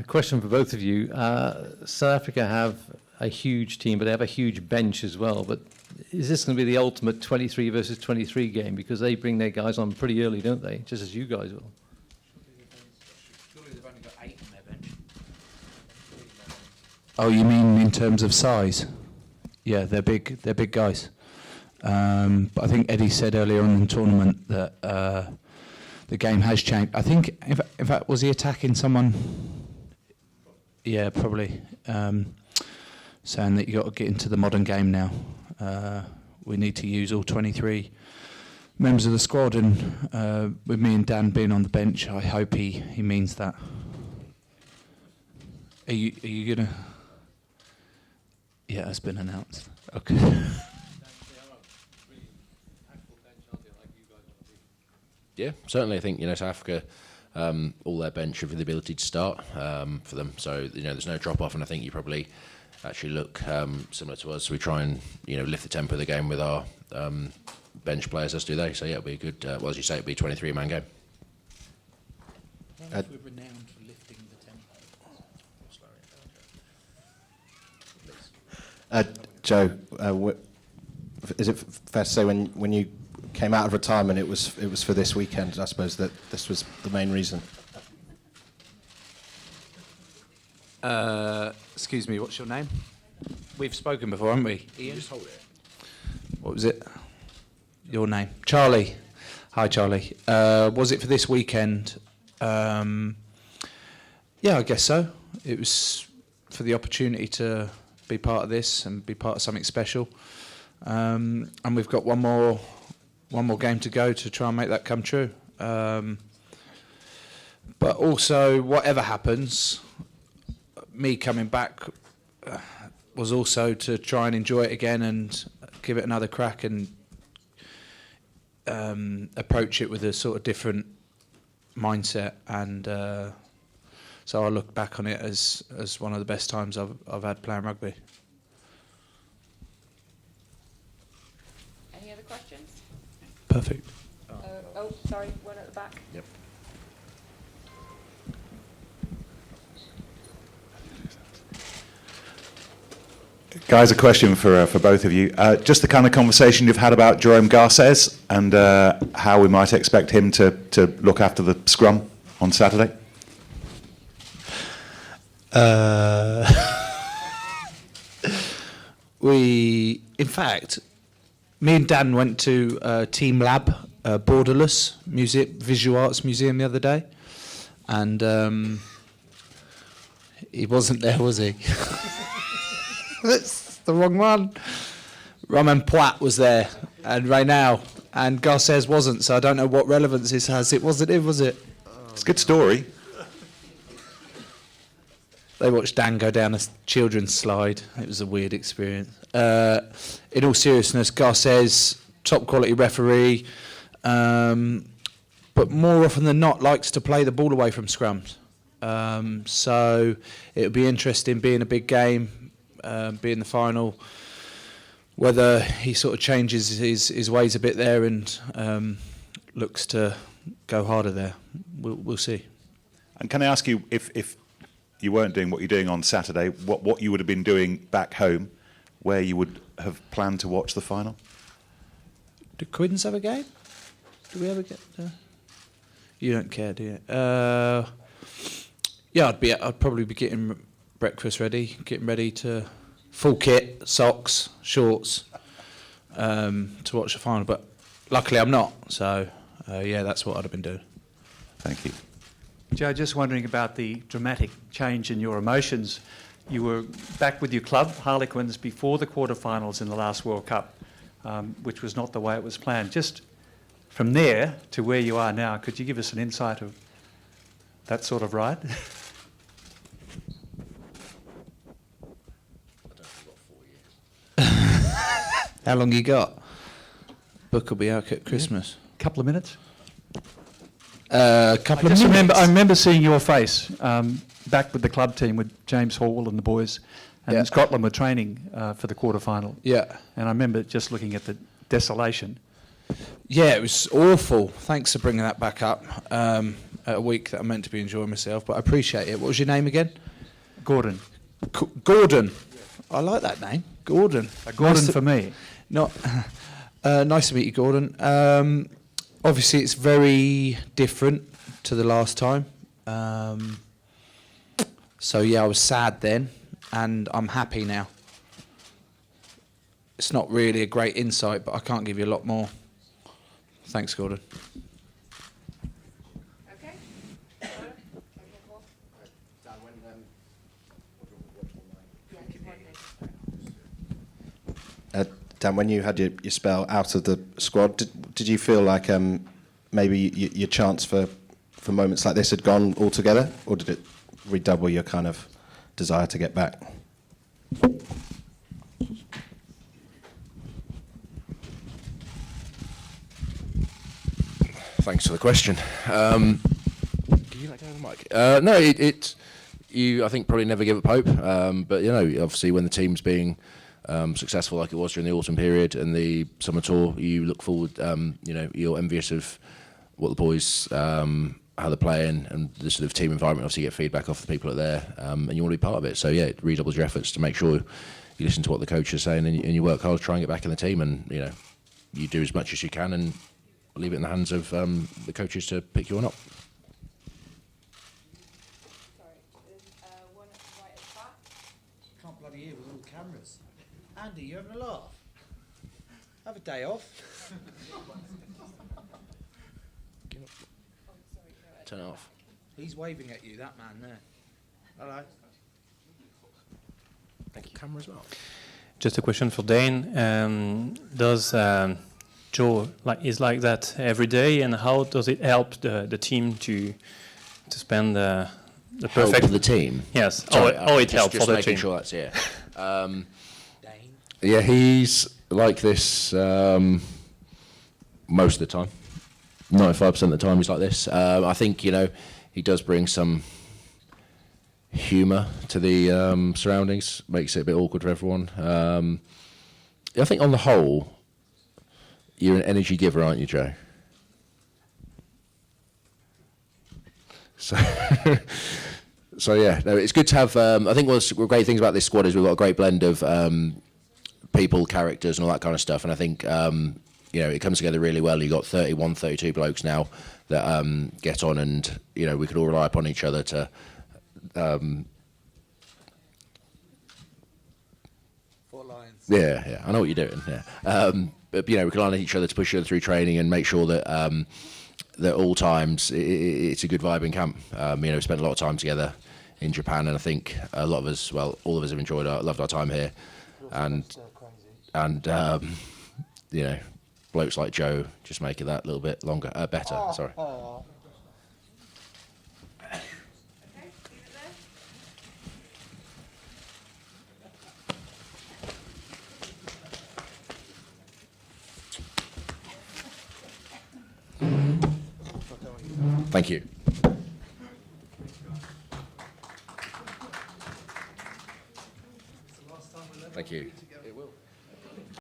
Question for both of you. South Africa have a huge team, but they have a huge bench as well. But is this going to be the ultimate 23 versus 23 game? Because they bring their guys on pretty early, don't they? Just as you guys will. Surely they've only got 8 on their bench. Oh, you mean in terms of size? Yeah, they're big. They're big guys. But I think Eddie said earlier on in the tournament that the game has changed. I think, in fact, was he attacking someone? Yeah, probably. Saying that you got to get into the modern game now. We need to use all 23 members of the squad, and with me and Dan being on the bench, I hope he means that. Are you gonna? Yeah, it's been announced. Okay. Yeah, certainly. I think South Africa, all their bench have the ability to start for them. So there's no drop off, and I think you probably actually look similar to us. We try and lift the tempo of the game with our bench players, as do they. So yeah, it'll be a good. Well, as you say, it'll be a 23-man game. We're renowned for lifting the tempo. Joe, is it fair to say when you came out of retirement, it was for this weekend? I suppose that this was the main reason. Excuse me, what's your name? We've spoken before, haven't we? Ian? Just hold it. What was it? Your name? Charlie. Hi, Charlie. Was it for this weekend? Yeah, I guess so. It was for the opportunity to be part of this and be part of something special. And we've got one more game to go to try and make that come true. But also, whatever happens, me coming back was also to try and enjoy it again and give it another crack and approach it with a sort of different mindset. And so I look back on it as one of the best times I've had playing rugby. Any other questions? Perfect. Oh, sorry, one at the back. Yep. Guys, a question for both of you. Just the kind of conversation you've had about Jerome Garces and how we might expect him to look after the scrum on Saturday. In fact, me and Dan went to Team Lab, Borderless Visual Arts Museum the other day, and he wasn't there, was he? That's the wrong one. Romain Poit was there, and Reynal, and Garces wasn't, so I don't know what relevance this has. It wasn't him, was it? It's a good story. They watched Dan go down a children's slide. It was a weird experience. In all seriousness, Garces, top quality referee, but more often than not likes to play the ball away from scrums. So it'll be interesting, being a big game, being the final, whether he sort of changes his ways a bit there and looks to go harder there. We'll see. And can I ask you, if you weren't doing what you're doing on Saturday, what you would have been doing back home, where you would have planned to watch the final? Do Quins have a game? Do we ever get? You don't care, do you? Yeah, I'd probably be getting breakfast ready, getting ready to full kit, socks, shorts, to watch the final. But luckily, I'm not. So yeah, that's what I'd have been doing. Thank you. Joe, just wondering about the dramatic change in your emotions. You were back with your club, Harlequins, before the quarterfinals in the last World Cup, which was not the way it was planned. Just from there to where you are now, could you give us an insight of that sort of ride? How long you got? Book will be out at Christmas. Couple of minutes. I remember seeing your face back with the club team with James Hall and the boys, and Scotland were training for the quarterfinal. Yeah. And I remember just looking at the desolation Yeah, it was awful. Thanks for bringing that back up. At a week that I'm meant to be enjoying myself, but I appreciate it. What was your name again? Gordon. Gordon. I like that name, Gordon. Gordon Nice to- for me. Not nice to meet you, Gordon. Obviously, it's very different to the last time. So yeah, I was sad then, and I'm happy now. It's not really a great insight, but I can't give you a lot more. Thanks, Gordon. Okay. Dan, when you had your spell out of the squad, did you feel like maybe your chance for moments like this had gone altogether, or did it redouble your kind of desire to get back? Thanks for the question. Can you let go of the mic? No, you I think probably never give up hope. But you know, obviously when the team's being successful like it was during the autumn period and the summer tour, you look forward. You know, you're envious of what the boys, how they're playing, and the sort of team environment. Obviously, you get feedback off the people that are there, and you want to be part of it. So yeah, it redoubles your efforts to make sure you listen to what the coach is saying and you work hard to try and get back in the team. And you know, you do as much as you can and leave it in the hands of the coaches to pick you or not. Sorry, there's one right at the back. Can't bloody hear with all the cameras. Andy, you having a laugh? Have a day off. Turn it off. He's waving at you, that man there. Hello. Thank you. Camera as well. Just a question for Dane. Does Joe is like that every day, and how does it help the team to spend the perfect Help the team. Yes. Sorry, how it helps just for the making team. sure that's yeah, he's like this most of the time. 95% of the time he's like this. I think, you know, he does bring some humour to the surroundings, makes it a bit awkward for everyone. I think on the whole, you're an energy giver, aren't you, Joe? So, so yeah, no, it's good to have. I think one of the great things about this squad is we've got a great blend of people, characters, and all that kind of stuff. And I think you know, it comes together really well. You've got 31, 32 blokes now that get on, and you know, we could all rely upon each other to. 4 lines. Yeah, I know what you're doing. Yeah, but you know, we can rely on each other to push each other through training and make sure that that all times it's a good vibe in camp. You know, we spent a lot of time together in Japan, and I think a lot of us, well, all of us have loved our time here, and you know, blokes like Joe just make it that little bit longer, better. Sorry. Okay, leave it there. Thank you. Thank you. It will.